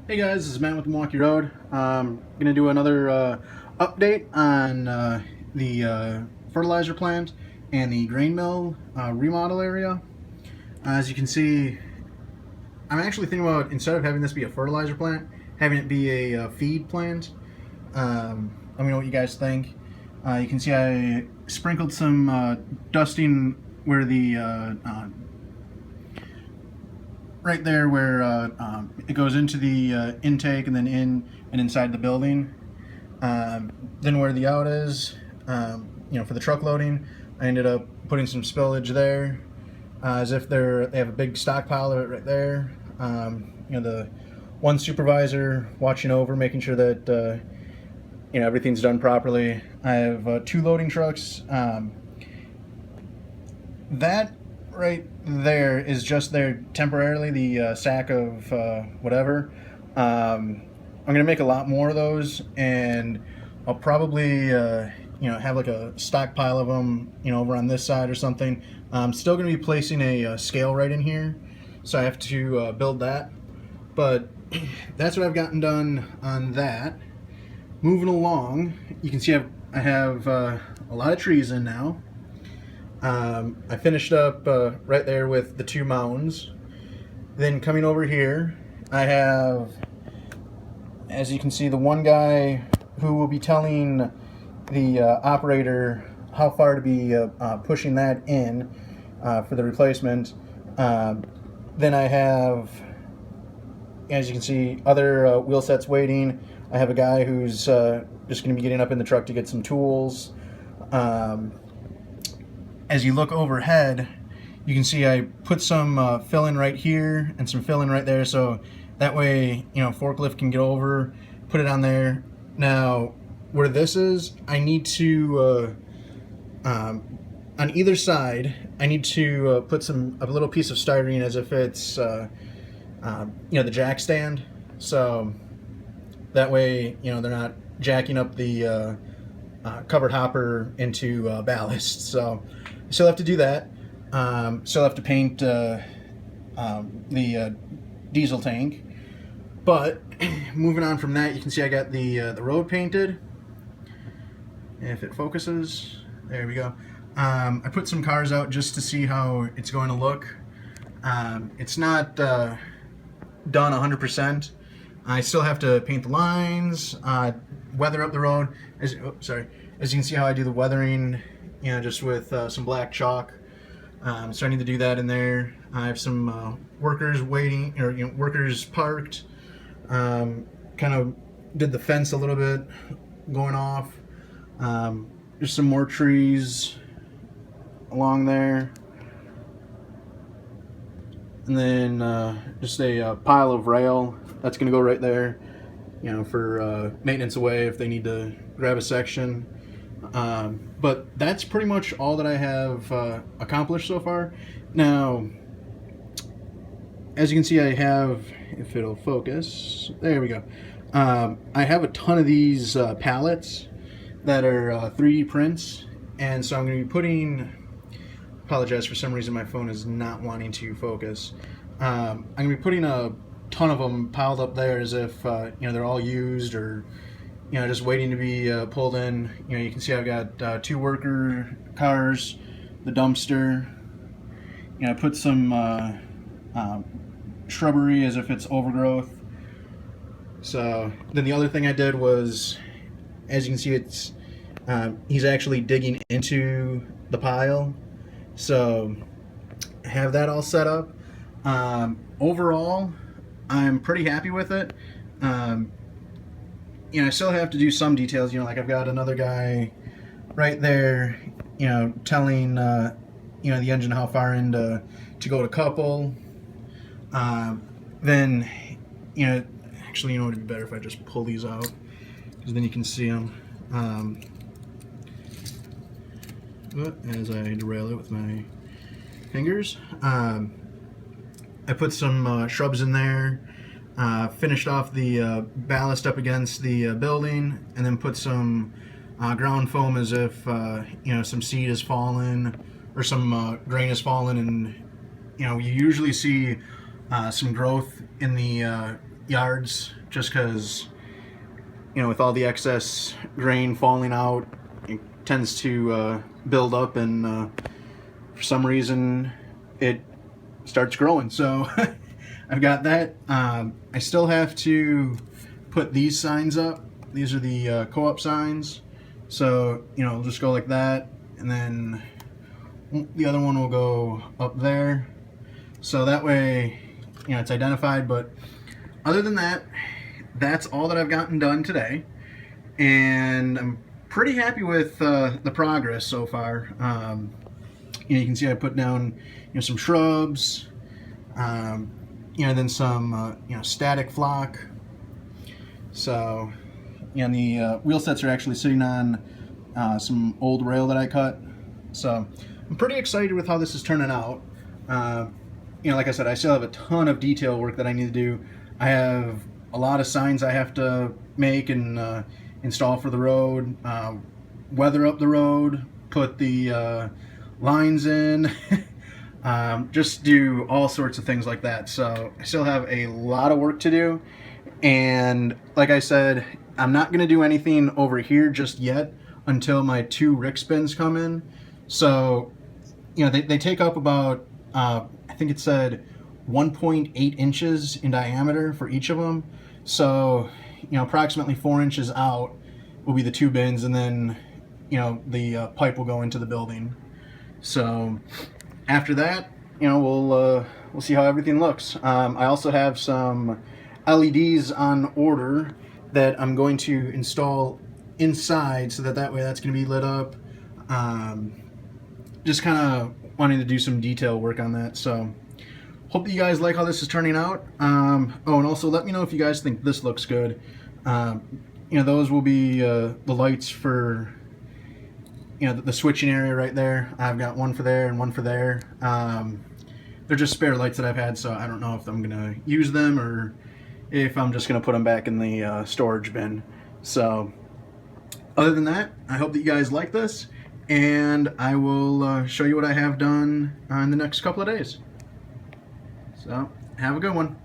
Hey guys, this is Matt with Milwaukee Road. Gonna do another update on the fertilizer plant and the grain mill remodel area. As you can see, I'm actually thinking about, instead of having this be a fertilizer plant, having it be a feed plant. Let me know what you guys think. You can see I sprinkled some dusting where the right there where it goes into the intake and then in and inside the building. Then where the out is, for the truck loading, I ended up putting some spillage there, as if they have a big stockpile of it right there. The one supervisor watching over, making sure that everything's done properly. I have 2 loading trucks. That right there is just there temporarily, the sack of whatever. I'm gonna make a lot more of those, and I'll probably have like a stockpile of them over on this side or something. I'm still gonna be placing a scale right in here, so I have to build that, but that's what I've gotten done on that. Moving along, you can see I have a lot of trees in now. I finished up right there with the 2 mounds. Then coming over here, I have, as you can see, the one guy who will be telling the operator how far to be pushing that in for the replacement. Then I have, as you can see, other wheel sets waiting. I have a guy who's just going to be getting up in the truck to get some tools. As you look overhead, you can see I put some fill-in right here and some fill-in right there, so that way, forklift can get over, put it on there. Now, where this is, I need to, on either side, I need to put a little piece of styrene as if it's, the jack stand, so that way, they're not jacking up the covered hopper into ballast. So I still have to do that. Still have to paint the diesel tank. But moving on from that, you can see I got the road painted. If it focuses, there we go. I put some cars out just to see how it's going to look. It's not done 100%. I still have to paint the lines, weather up the road. As you can see how I do the weathering, just with some black chalk. So I need to do that in there. I have some workers waiting, or workers parked. Kind of did the fence a little bit, going off. There's some more trees along there. And then just a pile of rail that's going to go right there, for maintenance away if they need to grab a section. But that's pretty much all that I have accomplished so far. Now, as you can see, I have, if it'll focus, there we go. I have a ton of these pallets that are 3D prints, and so I'm going to be putting, apologize, for some reason my phone is not wanting to focus. I'm going to be putting a ton of them piled up there as if they're all used, or just waiting to be pulled in. You can see I've got 2 worker cars, the dumpster. I put some shrubbery as if it's overgrowth. So then the other thing I did was, as you can see, it's he's actually digging into the pile. So have that all set up. Overall, I'm pretty happy with it. I still have to do some details. Like I've got another guy right there, telling the engine how far in to go to couple. Then, actually, it would be better if I just pull these out, because then you can see them. As I derail it with my fingers, I put some shrubs in there. Finished off the ballast up against the building, and then put some ground foam as if some seed has fallen or some grain has fallen, and you usually see some growth in the yards, just because, you know, with all the excess grain falling out, it tends to build up, and for some reason it starts growing. So I've got that. I still have to put these signs up. These are the co-op signs. So, you know, just go like that, and then the other one will go up there. So that way, you know, it's identified. But other than that, that's all that I've gotten done today. And I'm pretty happy with the progress so far. You know, you can see I put down, you know, some shrubs, you know, then some, you know, static flock. So, you know, the wheel sets are actually sitting on some old rail that I cut. So I'm pretty excited with how this is turning out. You know, like I said, I still have a ton of detail work that I need to do. I have a lot of signs I have to make and install for the road, weather up the road, put the lines in, just do all sorts of things like that. So I still have a lot of work to do. And like I said, I'm not going to do anything over here just yet until my 2 rick spins come in. So, you know, they take up about, I think it said 1.8 inches in diameter for each of them. So, you know, approximately 4 inches out will be the 2 bins, and then, you know, the pipe will go into the building. So after that, you know, we'll see how everything looks. I also have some LEDs on order that I'm going to install inside, so that way that's going to be lit up. Just kind of wanting to do some detail work on that. So hope that you guys like how this is turning out. Oh, and also let me know if you guys think this looks good. You know, those will be the lights for, you know, the switching area right there. I've got one for there and one for there. They're just spare lights that I've had, so I don't know if I'm gonna use them or if I'm just gonna put them back in the storage bin. So other than that, I hope that you guys like this, and I will show you what I have done in the next couple of days. So have a good one.